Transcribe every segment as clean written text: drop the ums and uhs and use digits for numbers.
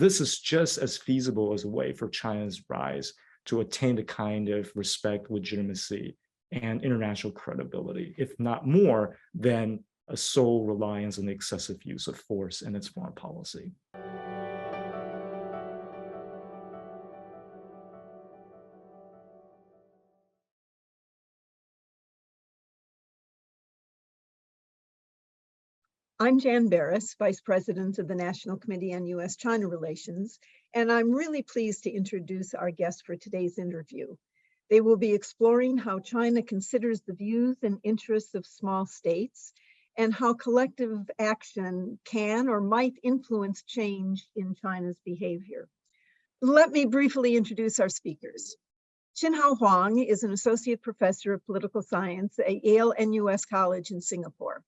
this is just as feasible as a way for China's rise to attain the kind of respect, legitimacy, and international credibility, if not more, than a sole reliance on the excessive use of force in its foreign policy. I'm Jan Barris, Vice President of the National Committee on U.S.-China Relations, and I'm really pleased to introduce our guests for today's interview. They will be exploring how China considers the views and interests of small states and how collective action can or might influence change in China's behavior. Let me briefly introduce our speakers. Chin-Hao Huang is an Associate Professor of Political Science at Yale NUS College in Singapore.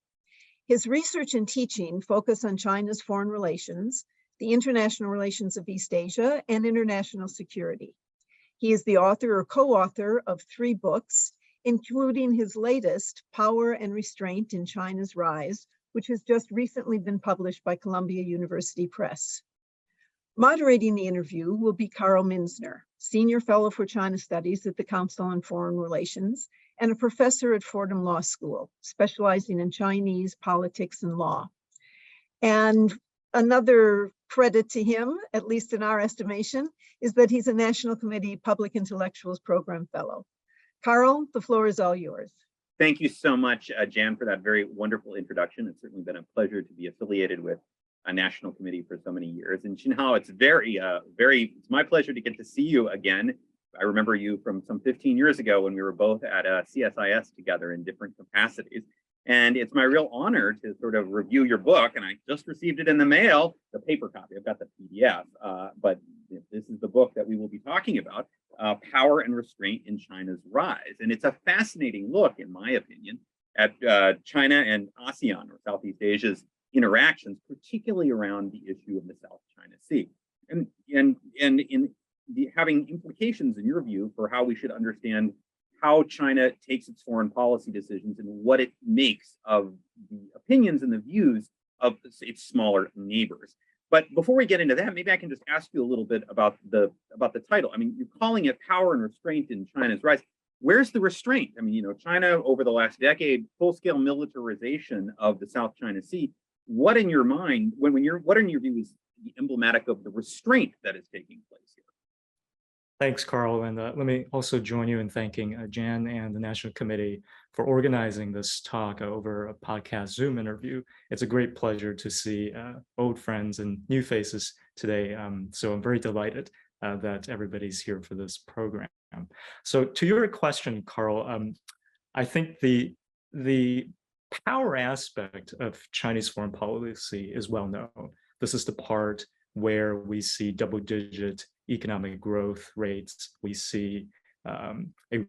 His research and teaching focus on China's foreign relations, the international relations of East Asia, and international security. He is the author or co-author of 3 books, including his latest, Power and Restraint in China's Rise, which has just recently been published by Columbia University Press. Moderating the interview will be Carl Minzner, Senior Fellow for China Studies at the Council on Foreign Relations and a professor at Fordham Law School, specializing in Chinese politics and law. And another credit to him, at least in our estimation, is that he's a National Committee Public Intellectuals Program Fellow. Carl, the floor is all yours. Thank you so much, Jan, for that very wonderful introduction. It's certainly been a pleasure to be affiliated with a National Committee for so many years. And Chin-Hao, it's it's my pleasure to get to see you again. I remember you from some 15 years ago when we were both at CSIS together in different capacities. And it's my real honor to sort of review your book. And I just received it in the mail, the paper copy. I've got the PDF, but this is the book that we will be talking about, Power and Restraint in China's Rise. And it's a fascinating look, in my opinion, at China and ASEAN, or Southeast Asia's interactions, particularly around the issue of the South China Sea. And in having implications, in your view, for how we should understand how China takes its foreign policy decisions and what it makes of the opinions and the views of its smaller neighbors. But before we get into that, maybe I can just ask you a little bit about the title. I mean, you're calling it Power and Restraint in China's Rise. Where's the restraint? I mean, China over the last decade, full-scale militarization of the South China Sea. What in your mind, what in your view is the emblematic of the restraint that is taking place here? Thanks, Carl. And let me also join you in thanking Jan and the National Committee for organizing this talk over a podcast Zoom interview. It's a great pleasure to see old friends and new faces today. So I'm very delighted that everybody's here for this program. So to your question, Carl, I think the power aspect of Chinese foreign policy is well known. This is the part where we see double-digit economic growth rates. We see a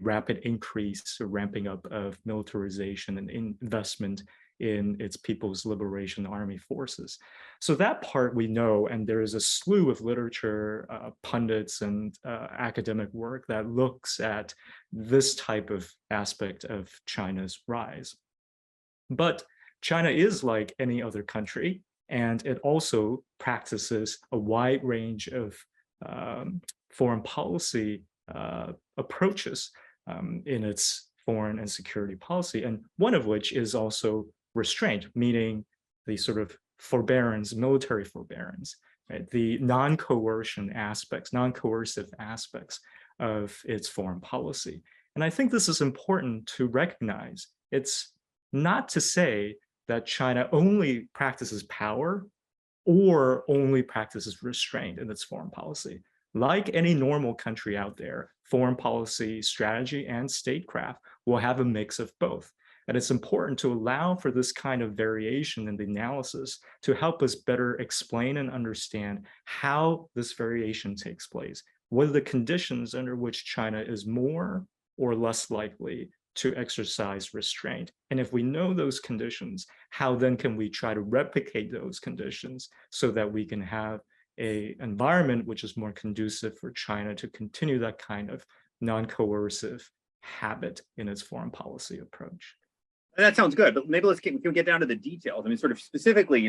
rapid increase or ramping up of militarization and investment in its People's Liberation Army forces. So that part we know, and there is a slew of literature, pundits, and academic work that looks at this type of aspect of China's rise. But China is like any other country, and it also practices a wide range of foreign policy approaches in its foreign and security policy, and one of which is also restraint, meaning the sort of forbearance, military forbearance, right? The non-coercive aspects of its foreign policy. And I think this is important to recognize. It's not to say that China only practices power or only practices restraint in its foreign policy. Like any normal country out there, foreign policy strategy and statecraft will have a mix of both. And it's important to allow for this kind of variation in the analysis to help us better explain and understand how this variation takes place. What are the conditions under which China is more or less likely to exercise restraint? And if we know those conditions, how then can we try to replicate those conditions so that we can have an environment which is more conducive for China to continue that kind of non-coercive habit in its foreign policy approach? That sounds good, but maybe we can get down to the details. I mean, sort of specifically,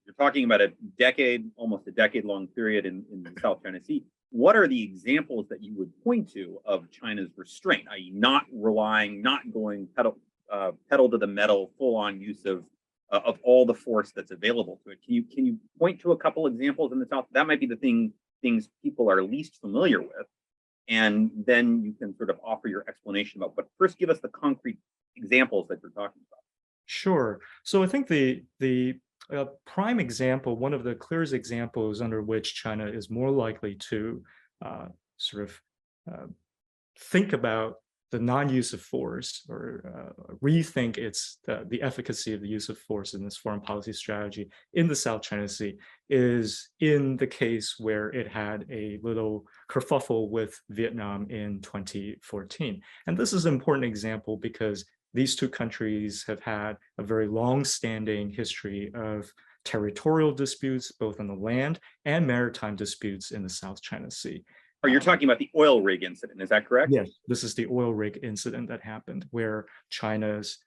you're talking about a decade, almost a decade-long period in the South China Sea. What are the examples that you would point to of China's restraint, i.e., not relying, not going pedal to the metal, full-on use of all the force that's available to it? Can you point to a couple examples in the South? That might be the things people are least familiar with, and then you can sort of offer your explanation about. But first, give us the concrete examples that you're talking about. Sure. So I think the prime example, one of the clearest examples under which China is more likely to sort of think about the non-use of force or rethink the efficacy of the use of force in this foreign policy strategy in the South China Sea is in the case where it had a little kerfuffle with Vietnam in 2014. And this is an important example because these two countries have had a very long-standing history of territorial disputes, both on the land and maritime disputes in the South China Sea. Oh, you're talking about the oil rig incident, is that correct? Yes, this is the oil rig incident that happened where China's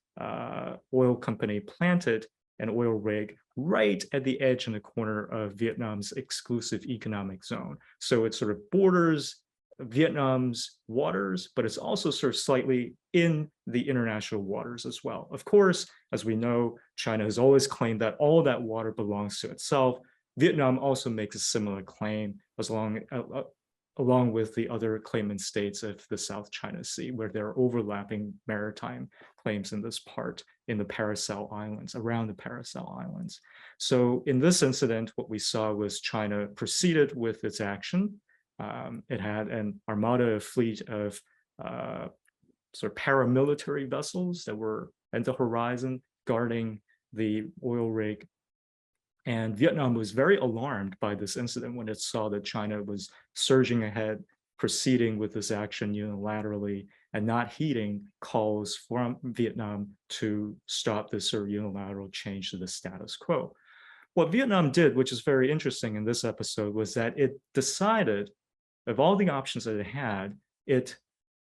oil company planted an oil rig right at the edge in the corner of Vietnam's exclusive economic zone. So it sort of borders Vietnam's waters, but it's also sort of slightly in the international waters as well. Of course, as we know, China has always claimed that all of that water belongs to itself. Vietnam also makes a similar claim along with the other claimant states of the South China Sea, where there are overlapping maritime claims in this part in the Paracel Islands, around the Paracel Islands. So in this incident, what we saw was China proceeded with its action. It had an armada, fleet of sort of paramilitary vessels that were at the horizon guarding the oil rig. And Vietnam was very alarmed by this incident when it saw that China was surging ahead, proceeding with this action unilaterally, and not heeding calls from Vietnam to stop this sort of unilateral change to the status quo. What Vietnam did, which is very interesting in this episode, was that it decided, of all the options that it had, it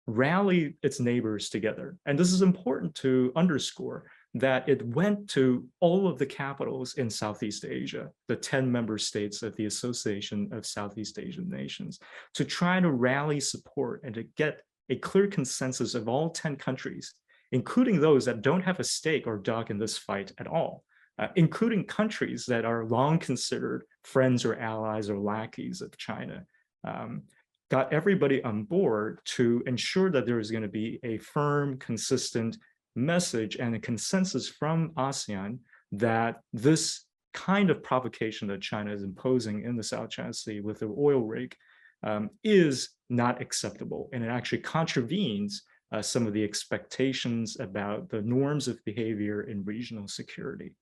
rallied its neighbors together. And this is important to underscore, that it went to all of the capitals in Southeast Asia, the 10 member states of the Association of Southeast Asian Nations, to try to rally support and to get a clear consensus of all 10 countries, including those that don't have a stake or dog in this fight at all, including countries that are long considered friends or allies or lackeys of China. Got everybody on board to ensure that there is going to be a firm, consistent message and a consensus from ASEAN that this kind of provocation that China is imposing in the South China Sea with the oil rig is not acceptable. And it actually contravenes some of the expectations about the norms of behavior in regional security.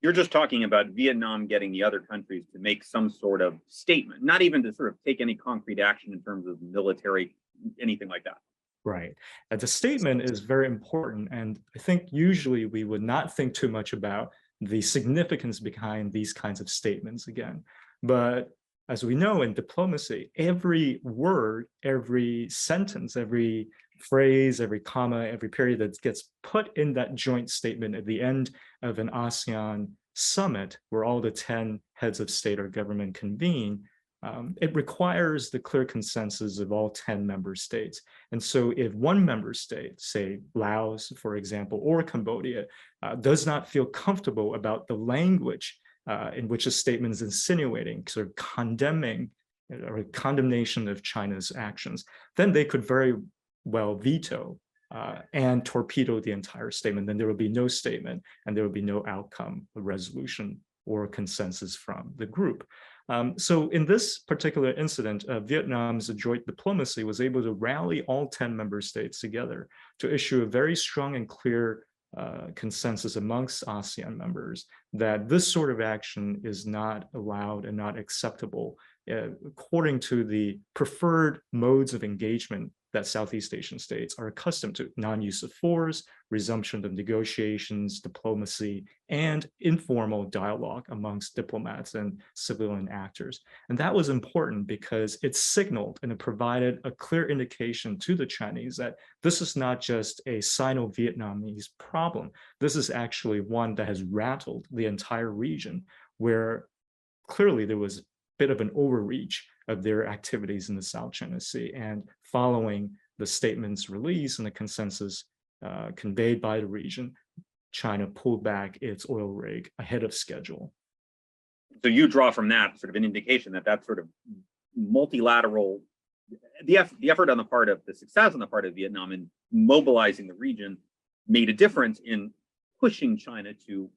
You're just talking about Vietnam getting the other countries to make some sort of statement, not even to sort of take any concrete action in terms of military, anything like that. Right. The statement is very important. And I think usually we would not think too much about the significance behind these kinds of statements again. But as we know in diplomacy, every word, every sentence, every phrase, every comma, every period that gets put in that joint statement at the end of an ASEAN summit where all the 10 heads of state or government convene, it requires the clear consensus of all 10 member states. And so if one member state, say Laos, for example, or Cambodia, does not feel comfortable about the language in which a statement is insinuating, sort of condemning or condemnation of China's actions, then they could very well veto and torpedo the entire statement. Then there will be no statement and there will be no outcome, a resolution or consensus from the group. So in this particular incident, Vietnam's joint diplomacy was able to rally all 10 member states together to issue a very strong and clear consensus amongst ASEAN members that this sort of action is not allowed and not acceptable according to the preferred modes of engagement that Southeast Asian states are accustomed to: non-use of force, resumption of negotiations, diplomacy, and informal dialogue amongst diplomats and civilian actors. And that was important because it signaled and it provided a clear indication to the Chinese that this is not just a Sino-Vietnamese problem. This is actually one that has rattled the entire region, where clearly there was a bit of an overreach of their activities in the South China Sea. And following the statement's release and the consensus conveyed by the region, China pulled back its oil rig ahead of schedule. So you draw from that sort of an indication that that sort of multilateral, the effort on the part of the success on the part of Vietnam in mobilizing the region made a difference in pushing China to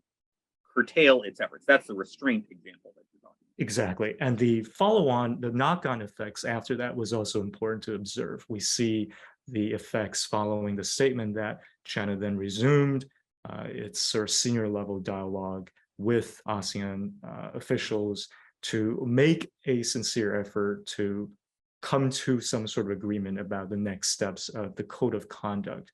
curtail its efforts. That's the restraint example that you're talking about. Exactly. And the follow-on, the knock-on effects after that was also important to observe. We see the effects following the statement that China then resumed its sort of senior level dialogue with ASEAN officials to make a sincere effort to come to some sort of agreement about the next steps of the code of conduct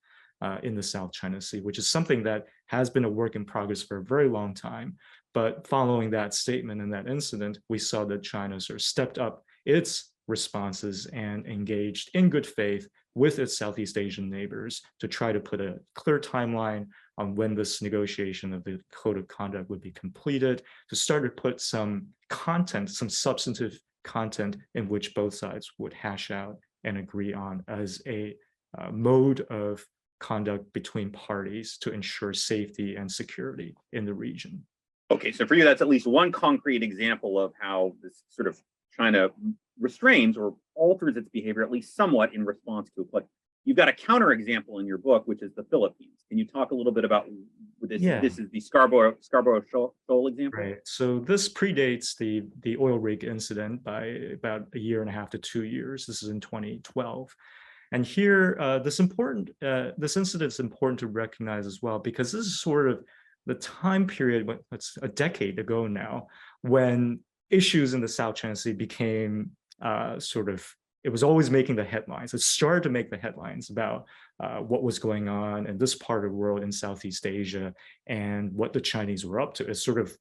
in the South China Sea, which is something that has been a work in progress for a very long time. But following that statement and that incident, we saw that China sort of stepped up its responses and engaged in good faith with its Southeast Asian neighbors to try to put a clear timeline on when this negotiation of the code of conduct would be completed, to start to put some content, some substantive content in which both sides would hash out and agree on as a mode of conduct between parties to ensure safety and security in the region. Okay, so for you, that's at least one concrete example of how this sort of China restrains or alters its behavior, at least somewhat, in response to it. But you've got a counterexample in your book, which is the Philippines. Can you talk a little bit about this? Yeah. This is the Scarborough Shoal example. Right. So this predates the oil rig incident by about 1.5 to 2 years. This is in 2012. And here, this incident is important to recognize as well, because this is sort of the time period, it's a decade ago now, when issues in the South China Sea became it was always making the headlines. It started to make the headlines about what was going on in this part of the world in Southeast Asia and what the Chinese were up to. It sort of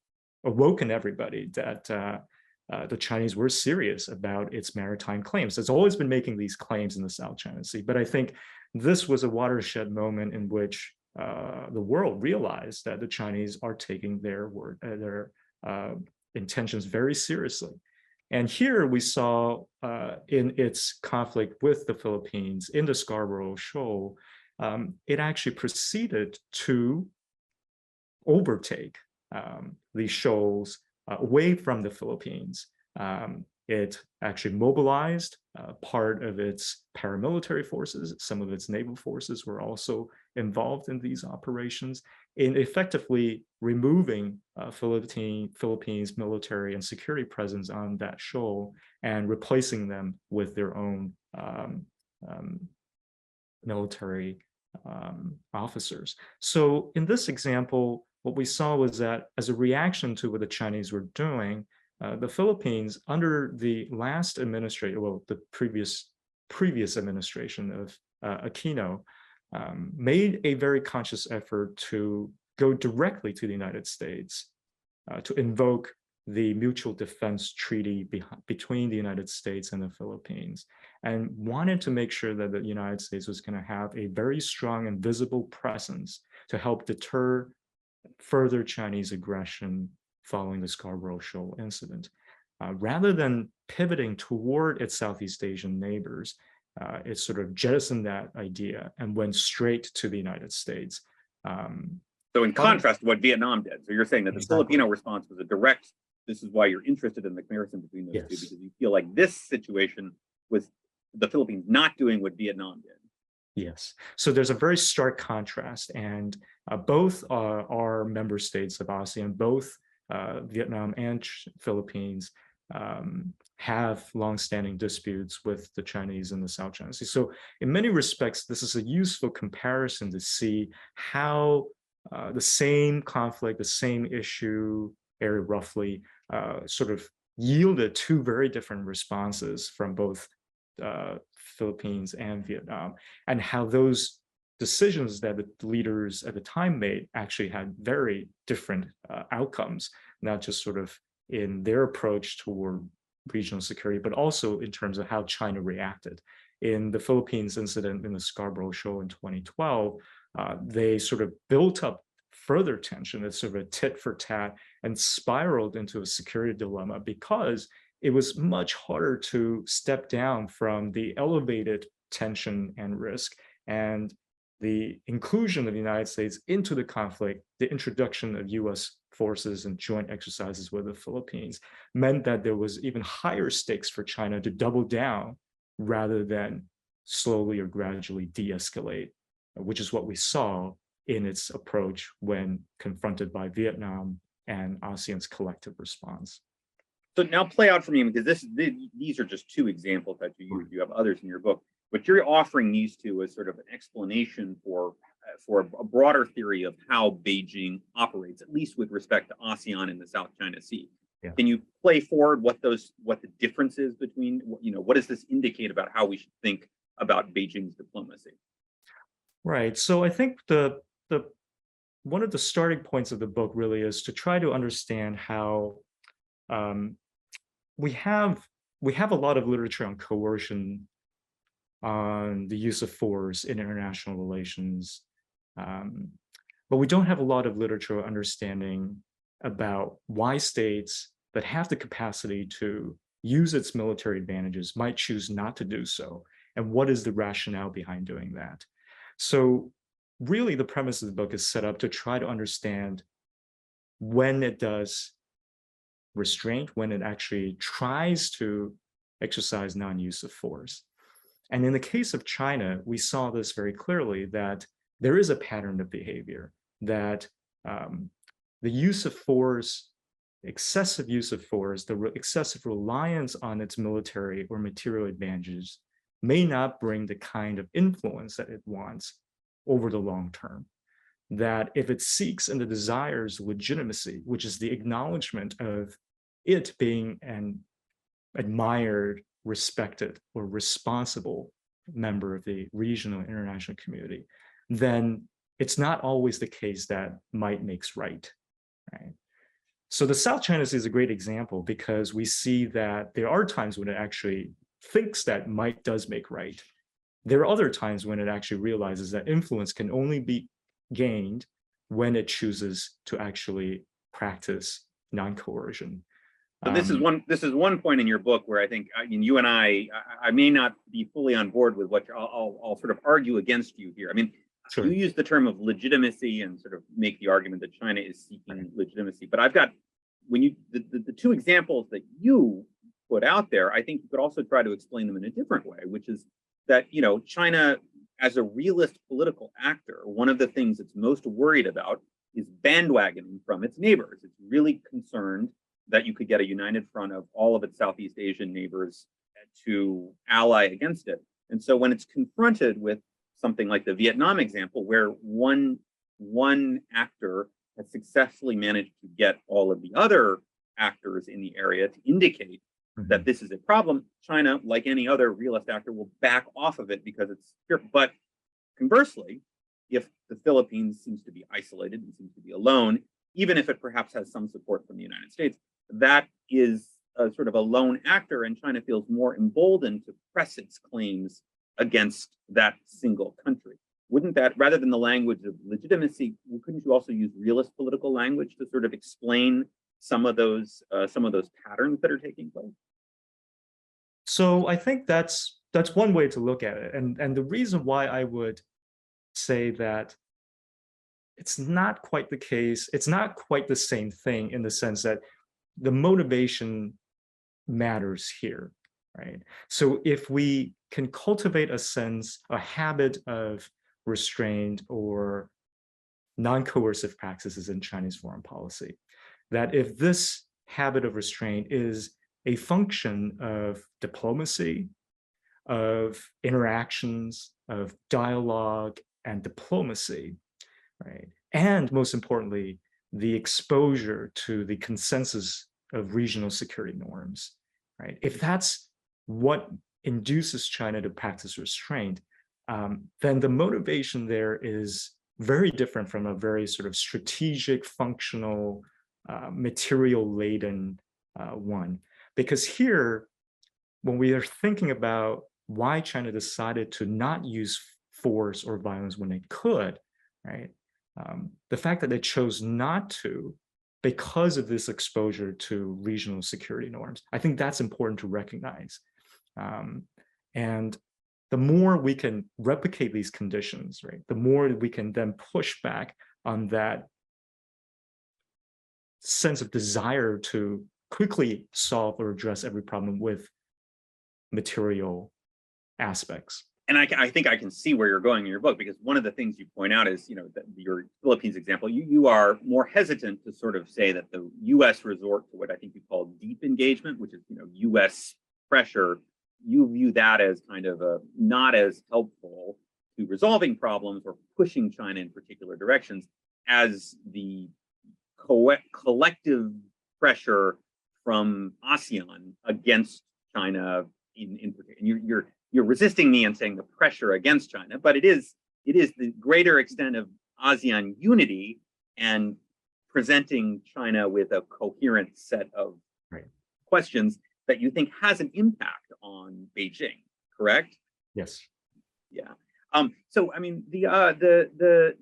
awoken everybody that the Chinese were serious about its maritime claims. It's always been making these claims in the South China Sea, but I think this was a watershed moment in which the world realized that the Chinese are taking their intentions very seriously. And here we saw in its conflict with the Philippines in the Scarborough Shoal, it actually proceeded to overtake these shoals away from the Philippines. It actually mobilized part of its paramilitary forces. Some of its naval forces were also involved in these operations in effectively removing Philippines military and security presence on that shoal and replacing them with their own military officers. So in this example, what we saw was that as a reaction to what the Chinese were doing, the Philippines, under the last administration, well, the previous administration of Aquino, made a very conscious effort to go directly to the United States to invoke the mutual defense treaty between the United States and the Philippines, and wanted to make sure that the United States was going to have a very strong and visible presence to help deter further Chinese aggression following the Scarborough Shoal incident. Rather than pivoting toward its Southeast Asian neighbors, it sort of jettisoned that idea and went straight to the United States. So in contrast to what Vietnam did, so you're saying that the Filipino response was a direct, this is why you're interested in the comparison between those two, because you feel like this situation with the Philippines not doing what Vietnam did. Yes. So there's a very stark contrast, and both are member states of ASEAN, both Vietnam and Philippines have longstanding disputes with the Chinese in the South China Sea. So in many respects, this is a useful comparison to see how the same conflict, the same issue, very roughly, sort of yielded two very different responses from both Philippines and Vietnam, and how those decisions that the leaders at the time made actually had very different outcomes, not just sort of in their approach toward regional security, but also in terms of how China reacted. In the Philippines incident in the Scarborough Shoal in 2012, they sort of built up further tension. It's sort of a tit for tat and spiraled into a security dilemma because it was much harder to step down from the elevated tension and risk, and the inclusion of the United States into the conflict, the introduction of US forces and joint exercises with the Philippines meant that there was even higher stakes for China to double down rather than slowly or gradually de-escalate, which is what we saw in its approach when confronted by Vietnam and ASEAN's collective response. So now play out for me, because these are just two examples that you use. You have others in your book, but you're offering these two as sort of an explanation for a broader theory of how Beijing operates, at least with respect to ASEAN and the South China Sea. Yeah. Can you play forward what the differences between, what does this indicate about how we should think about Beijing's diplomacy? Right. So I think the one of the starting points of the book really is to try to understand how we have a lot of literature on coercion, on the use of force in international relations, but we don't have a lot of literature understanding about why states that have the capacity to use its military advantages might choose not to do so, and what is the rationale behind doing that. So really the premise of the book is set up to try to understand when it does restraint, when it actually tries to exercise non-use of force. And in the case of China, we saw this very clearly, that there is a pattern of behavior, that the use of force, excessive use of force, the excessive reliance on its military or material advantages may not bring the kind of influence that it wants over the long term. That if it seeks and it desires legitimacy, which is the acknowledgement of it being an admired, respected, or responsible member of the regional and international community, then it's not always the case that might makes right, right? So the South China Sea is a great example, because we see that there are times when it actually thinks that might does make right. There are other times when it actually realizes that influence can only be gained when it chooses to actually practice non-coercion. So this is one point in your book where I think, you and I may not be fully on board with what I'll sort of argue against you here. I mean, sure. You use the term of legitimacy and sort of make the argument that China is seeking legitimacy. But I've got, when you the two examples that you put out there, I think you could also try to explain them in a different way, which is that, China, as a realist political actor, one of the things it's most worried about is bandwagoning from its neighbors. It's really concerned that you could get a united front of all of its Southeast Asian neighbors to ally against it. And so when it's confronted with something like the Vietnam example, where one actor has successfully managed to get all of the other actors in the area to indicate that this is a problem, China, like any other realist actor, will back off of it because it's fear. But conversely, if the Philippines seems to be isolated and seems to be alone, even if it perhaps has some support from the United States, that is a sort of a lone actor, and China feels more emboldened to press its claims against that single country. Wouldn't that, rather than the language of legitimacy, couldn't you also use realist political language to sort of explain some of those patterns that are taking place? So I think that's one way to look at it, and the reason why I would say that it's not quite the case, it's not quite the same thing in the sense that the motivation matters here, right? So if we can cultivate a habit of restraint or non-coercive practices in Chinese foreign policy, that if this habit of restraint is a function of diplomacy, of interactions, of dialogue and diplomacy, right? And most importantly, the exposure to the consensus of regional security norms, right? If that's what induces China to practice restraint, then the motivation there is very different from a very sort of strategic, functional, material-laden one. Because here, when we are thinking about why China decided to not use force or violence when it could, right? The fact that they chose not to because of this exposure to regional security norms. I think that's important to recognize. And the more we can replicate these conditions, right, the more we can then push back on that sense of desire to quickly solve or address every problem with material aspects. And I think I can see where you're going in your book, because one of the things you point out is, your Philippines example, you are more hesitant to sort of say that the U.S. resort to what I think you call deep engagement, which is, U.S. pressure. You view that as kind of not as helpful to resolving problems or pushing China in particular directions as the collective pressure from ASEAN against China in particular. You're resisting me and saying the pressure against China, but it is the greater extent of ASEAN unity and presenting China with a coherent set of questions that you think has an impact on Beijing, correct? Yes. Yeah. So I mean, the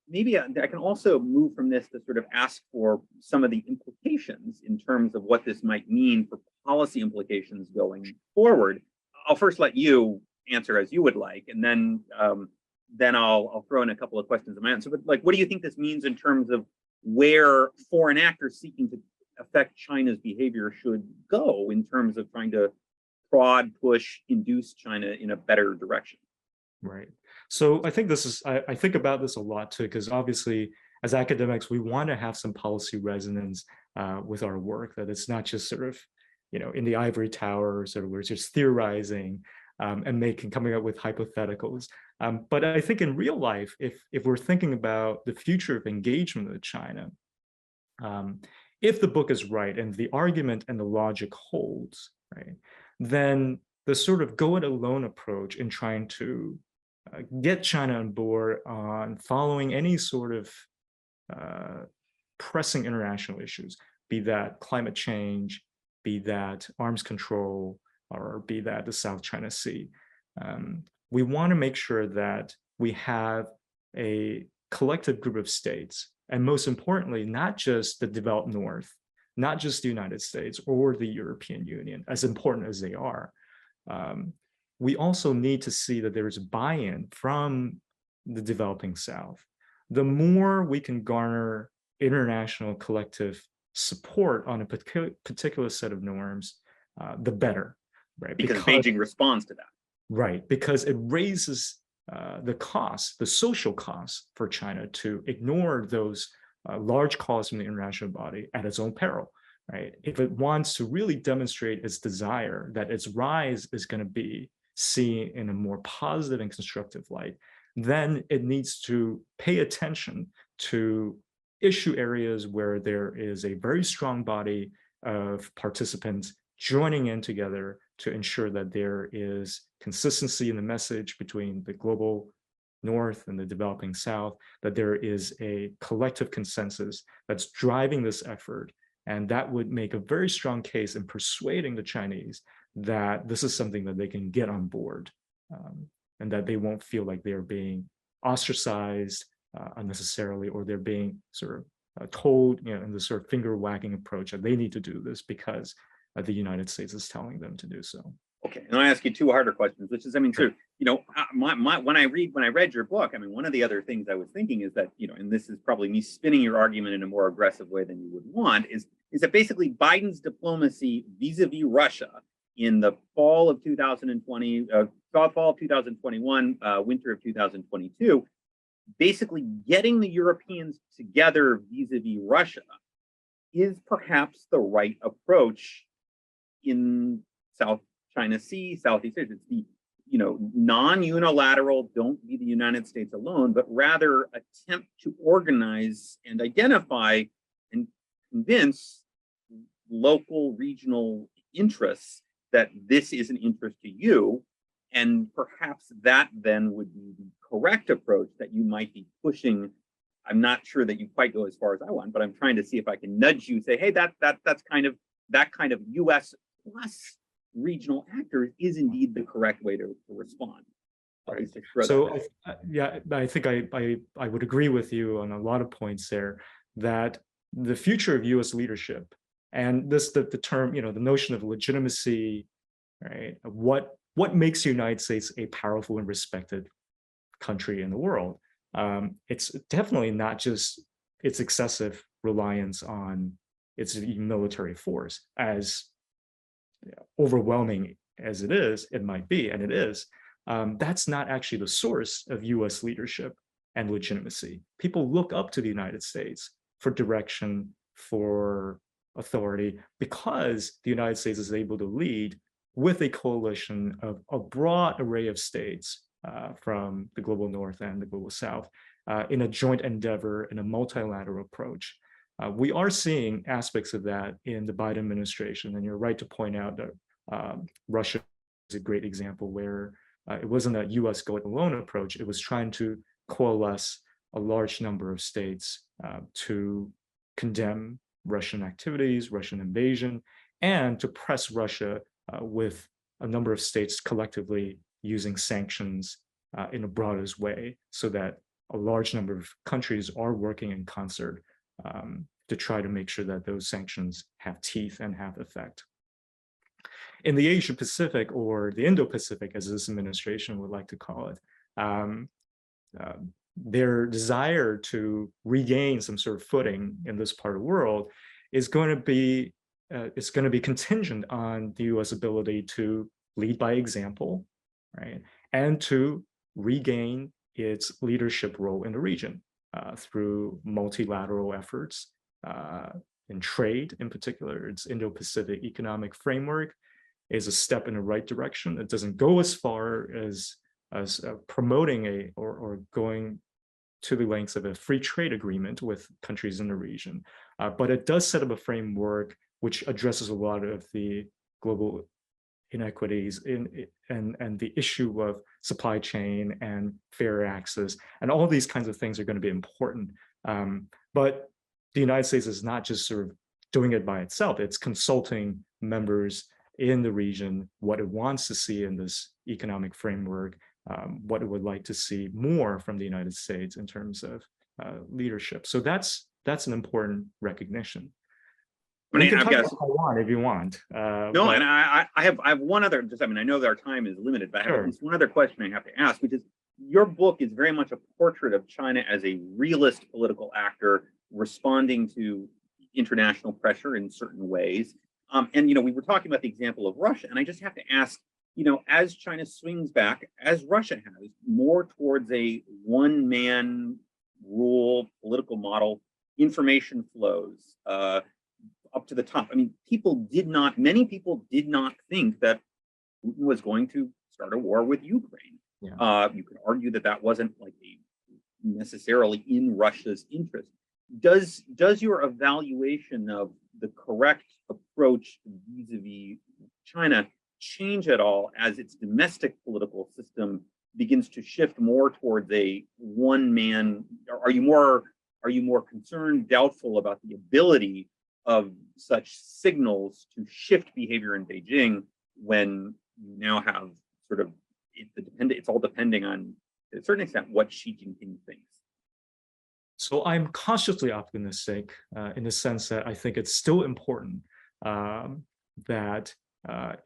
maybe I can also move from this to sort of ask for some of the implications in terms of what this might mean for policy implications going forward. I'll first let you answer as you would like, and then I'll throw in a couple of questions in my answer. But like, what do you think this means in terms of where foreign actors seeking to affect China's behavior should go in terms of trying to prod, push, induce China in a better direction? Right. So I think this is, I think about this a lot too, because obviously as academics, we want to have some policy resonance with our work, that it's not just sort of, in the ivory tower, sort of we're just theorizing and coming up with hypotheticals. But I think in real life, if we're thinking about the future of engagement with China, if the book is right and the argument and the logic holds, right, then the sort of go it alone approach in trying to get China on board on following any sort of pressing international issues, be that climate change, be that arms control, or be that the South China Sea. We want to make sure that we have a collective group of states, and most importantly, not just the developed North, not just the United States or the European Union, as important as they are. We also need to see that there is buy-in from the developing South. The more we can garner international collective support on a particular set of norms, the better, right? Because Beijing responds to that. Right, because it raises the social costs for China to ignore those large calls from the international body at its own peril, right? If it wants to really demonstrate its desire that its rise is going to be seen in a more positive and constructive light, then it needs to pay attention to issue areas where there is a very strong body of participants joining in together to ensure that there is consistency in the message between the global North and the developing South, that there is a collective consensus that's driving this effort. And that would make a very strong case in persuading the Chinese that this is something that they can get on board, and that they won't feel like they're being ostracized unnecessarily, or they're being sort of told, in the sort of finger wagging approach that they need to do this because the United States is telling them to do so. Okay, and I ask you two harder questions, which is, I mean, sort of, when I read your book, I mean, one of the other things I was thinking is that, and this is probably me spinning your argument in a more aggressive way than you would want, is that basically Biden's diplomacy vis-a-vis Russia in the fall of 2020, fall of 2021, winter of 2022, basically getting the Europeans together vis-a-vis Russia is perhaps the right approach in South China Sea, Southeast Asia. It's the, non-unilateral, don't be the United States alone, but rather attempt to organize and identify and convince local, regional interests that this is an interest to you. And perhaps that then would be the correct approach that you might be pushing. I'm not sure that you quite go as far as I want, but I'm trying to see if I can nudge you, say, hey, that's kind of US plus regional actors is indeed the correct way to respond. Right. So yeah, I think I would agree with you on a lot of points there, that the future of U.S. leadership, and the term, the notion of legitimacy, right? What makes the United States a powerful and respected country in the world? It's definitely not just its excessive reliance on its military force, as overwhelming as it might be, and it is. That's not actually the source of U.S. leadership and legitimacy. People look up to the United States for direction, for authority, because the United States is able to lead with a coalition of a broad array of states from the global north and the global south in a joint endeavor, in a multilateral approach. We are seeing aspects of that in the Biden administration, and you're right to point out that Russia is a great example where it wasn't a U.S. go it alone approach. It was trying to coalesce a large number of states to condemn Russian activities, Russian invasion, and to press Russia with a number of states collectively using sanctions in a broadest way, so that a large number of countries are working in concert to try to make sure that those sanctions have teeth and have effect. In the Asia Pacific, or the Indo-Pacific, as this administration would like to call it, their desire to regain some sort of footing in this part of the world is going to be contingent on the U.S. ability to lead by example, right, and to regain its leadership role in the region through multilateral efforts in trade, in particular. Its Indo-Pacific economic framework is a step in the right direction. It doesn't go as far as promoting or going to the lengths of a free trade agreement with countries in the region, but it does set up a framework which addresses a lot of the global inequities and the issue of supply chain and fair access, and all these kinds of things are going to be important. But the United States is not just sort of doing it by itself. It's consulting members in the region what it wants to see in this economic framework, what it would like to see more from the United States in terms of leadership. So that's an important recognition. We can talk about Taiwan if you want. No, and I have one other. I know that our time is limited, but I have at least one other question I have to ask, which is, your book is very much a portrait of China as a realist political actor responding to international pressure in certain ways. And we were talking about the example of Russia, and I just have to ask, as China swings back, as Russia has, more towards a one-man rule political model, information flows up to the top. I mean, many people did not think that Putin was going to start a war with Ukraine. Yeah. You could argue that wasn't necessarily in Russia's interest. Does your evaluation of the correct approach vis-a-vis China change at all as its domestic political system begins to shift more towards a one-man? Are you more concerned, doubtful about the ability of such signals to shift behavior in Beijing when you now have sort of it's all depending on, to a certain extent, what Xi Jinping thinks? So I'm cautiously optimistic in the sense that I think it's still important that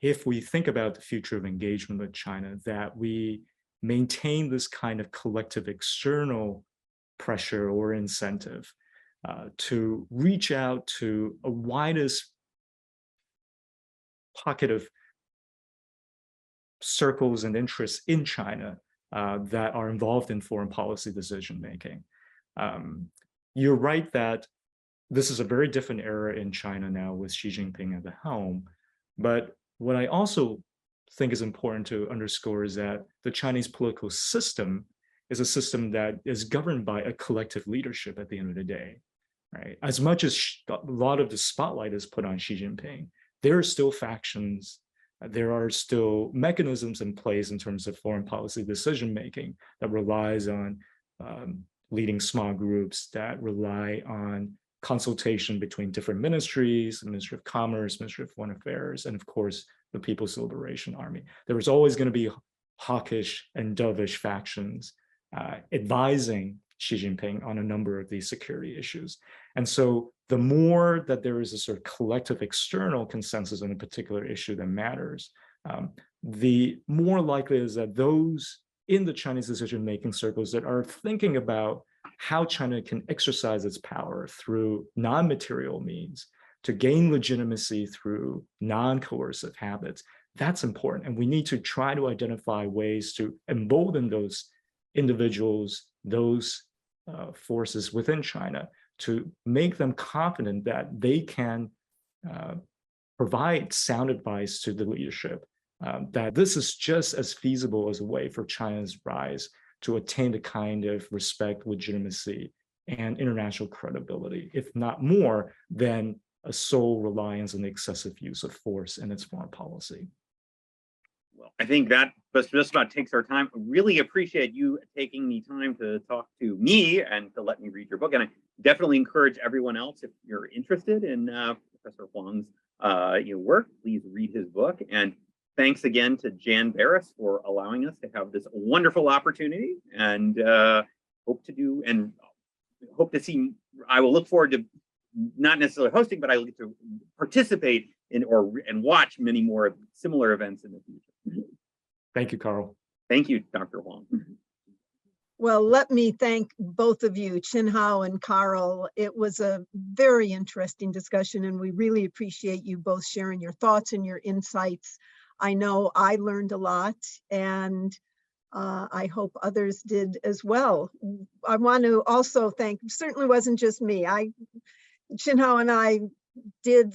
if we think about the future of engagement with China, that we maintain this kind of collective external pressure or incentive to reach out to a widest pocket of circles and interests in China that are involved in foreign policy decision-making. You're right that this is a very different era in China now with Xi Jinping at the helm. But what I also think is important to underscore is that the Chinese political system is a system that is governed by a collective leadership at the end of the day, right? As much as a lot of the spotlight is put on Xi Jinping, there are still factions, there are still mechanisms in place in terms of foreign policy decision-making that relies on leading small groups, that rely on consultation between different ministries, the Ministry of Commerce, Ministry of Foreign Affairs, and of course, the People's Liberation Army. There was always going to be hawkish and dovish factions advising Xi Jinping on a number of these security issues. And so the more that there is a sort of collective external consensus on a particular issue that matters, the more likely it is that those in the Chinese decision-making circles that are thinking about how China can exercise its power through non-material means to gain legitimacy through non-coercive habits, that's important. And we need to try to identify ways to embolden those individuals, those forces within China, to make them confident that they can provide sound advice to the leadership, that this is just as feasible as a way for China's rise to attain the kind of respect, legitimacy, and international credibility, if not more than a sole reliance on the excessive use of force in its foreign policy. Well, I think that just about takes our time. I really appreciate you taking the time to talk to me and to let me read your book. And I definitely encourage everyone else, if you're interested in Professor Huang's work, please read his book. And thanks again to Jan Barris for allowing us to have this wonderful opportunity, and hope to see. I will look forward to not necessarily hosting, but I get to participate in and watch many more similar events in the future. Thank you, Carl. Thank you, Dr. Huang. Well, let me thank both of you, Chin-Hao and Carl. It was a very interesting discussion, and we really appreciate you both sharing your thoughts and your insights. I know I learned a lot, and I hope others did as well. I want to also thank, certainly wasn't just me. Chin-Hao and I did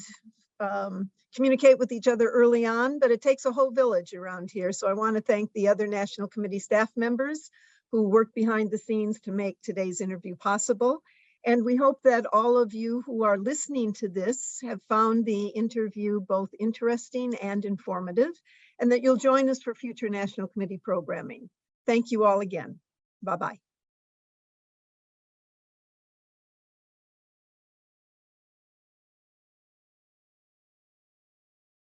communicate with each other early on, but it takes a whole village around here. So I want to thank the other National Committee staff members who worked behind the scenes to make today's interview possible. And we hope that all of you who are listening to this have found the interview both interesting and informative, and that you'll join us for future National Committee programming. Thank you all again. Bye-bye.